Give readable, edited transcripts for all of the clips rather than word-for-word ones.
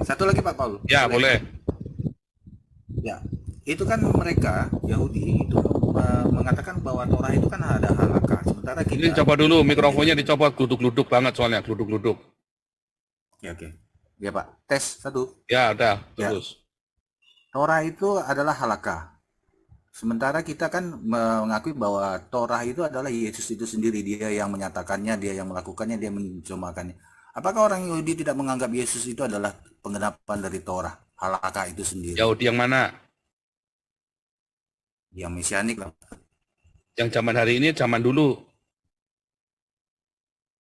Satu lagi Pak Paul, Ya, boleh? boleh. Ya, itu kan mereka Yahudi itu mengatakan bahwa Torah itu kan ada halakha, sementara Ini kita coba dulu, Injil mikrofonnya itu. dicoba gluduk-gluduk banget soalnya, gluduk-gluduk. Oke, oke. Ya Pak, tes satu. Ya, udah, Ya, terus. Torah itu adalah halakha. Sementara kita kan mengakui bahwa Torah itu adalah Yesus itu sendiri, dia yang menyatakannya, dia yang melakukannya, dia mencomakannya. Apakah orang Yahudi tidak menganggap Yesus itu adalah penggenapan dari Torah, halakha itu sendiri, Yahudi yang mana? yang mesianik lah Yang zaman hari ini, zaman dulu.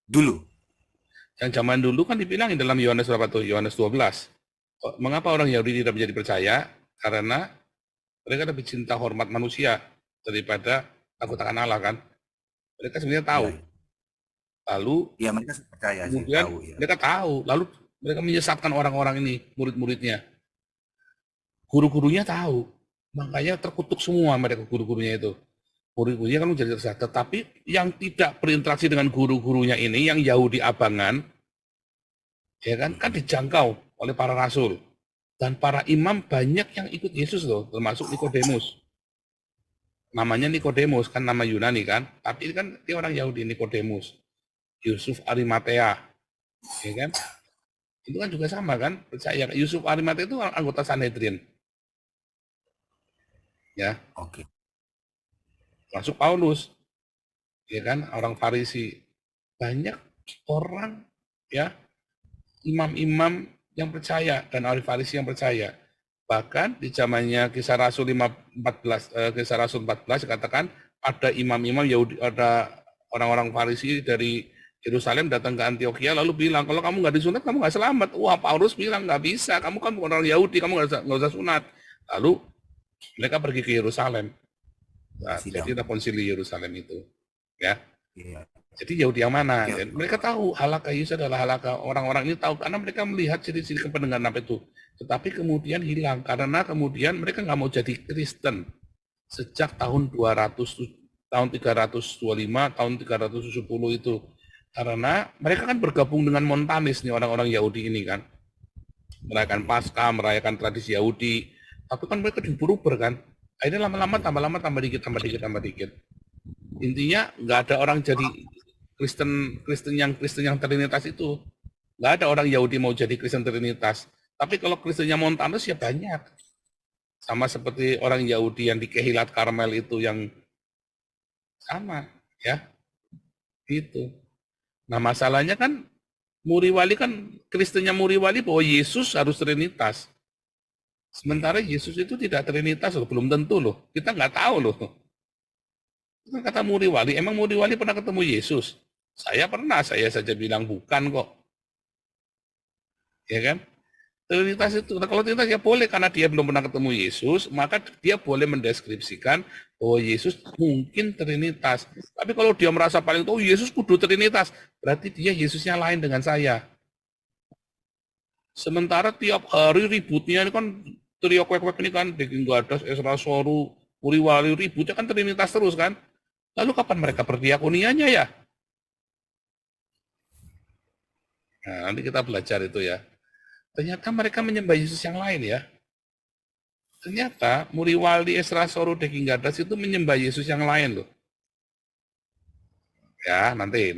dulu? Yang zaman dulu kan dibilangin dalam Yohanes berapa tuh? Yohanes 12. Mengapa orang Yahudi tidak menjadi percaya? Karena mereka lebih cinta hormat manusia daripada takut akan Allah kan. Mereka sebenarnya tahu. Ya, ya. Lalu Ya, mereka percaya sih, kemudian tahu ya. mereka tahu. Lalu mereka menyesatkan orang-orang ini, murid-muridnya. Guru-gurunya tahu. Makanya terkutuk semua mereka guru-gurunya itu. Guru-gurunya kan menjadi tersesat. Tetapi yang tidak berinteraksi dengan guru-gurunya ini, yang Yahudi abangan, ya kan dijangkau oleh para rasul. Dan para imam banyak yang ikut Yesus loh, termasuk Nikodemus. Namanya Nikodemus, kan nama Yunani kan. Tapi kan dia orang Yahudi, Nikodemus. Yusuf Arimatea, ya kan. Itu kan juga sama kan, percaya. Yusuf Arimatea itu anggota Sanhedrin, ya. Oke. Masuk Paulus, ya kan, orang Farisi. Banyak orang, ya, imam-imam yang percaya dan ahli Farisi yang percaya. Bahkan di zamannya Kisah Rasul 14, Kisah Rasul 14 katakan ada imam-imam Yahudi, ada orang-orang Farisi dari Yerusalem datang ke Antioquia lalu bilang kalau kamu nggak disunat kamu nggak selamat. Wah, Paulus bilang nggak bisa, kamu kan bukan orang Yahudi, kamu nggak usah sunat. Lalu mereka pergi ke Yerusalem. Nah, Sidang. jadi ada konsili Yerusalem itu, ya. Iya. Jadi Yahudi yang mana? Oke, Dan oke, mereka Pak. tahu halakha Yesus adalah halakha. Orang-orang ini tahu karena mereka melihat ciri-ciri kepentingan apa itu. Tetapi kemudian hilang karena kemudian mereka nggak mau jadi Kristen sejak tahun 200, tahun 325, tahun 370 itu. Karena mereka kan bergabung dengan Montanis nih orang-orang Yahudi ini kan. Merayakan Iya, iya. Paskah, merayakan tradisi Yahudi. Tapi kan mereka diburu-ber kan. Akhirnya lama-lama tambah dikit, tambah dikit, tambah dikit. Intinya nggak ada orang jadi Kristen yang Trinitas itu. Nggak ada orang Yahudi mau jadi Kristen Trinitas. Tapi kalau Kristennya Montanus ya banyak. Sama seperti orang Yahudi yang di Kehilat Karmel itu yang sama, ya, gitu. Nah, masalahnya kan Muriwali kan Kristennya Muriwali bahwa Yesus harus Trinitas. Iya, Sementara Yesus itu tidak Trinitas loh, belum tentu loh. Kita nggak tahu loh. Itu kata Muriwali, emang Muriwali pernah ketemu Yesus? Saya pernah, saya saja bilang bukan kok. Ya kan? Trinitas itu, nah, kalau Trinitas ya boleh karena dia belum pernah ketemu Yesus, maka dia boleh mendeskripsikan bahwa Yesus mungkin Trinitas. Tapi kalau dia merasa paling tahu Yesus kudu Trinitas, berarti dia Yesusnya lain dengan saya. Sementara tiap hari ributnya ini kan trio kwek-kwek ini kan, Daging Gadas, Esra Soru, Puriwali ributnya kan Trinitas terus kan. Lalu kapan mereka betul. berdiakonianya ya? Nah, nanti kita belajar itu ya. Ternyata mereka menyembah Yesus yang lain ya. Ternyata Muriwali Esra Soru Daging Gadas itu menyembah Yesus yang lain loh. Ya, nanti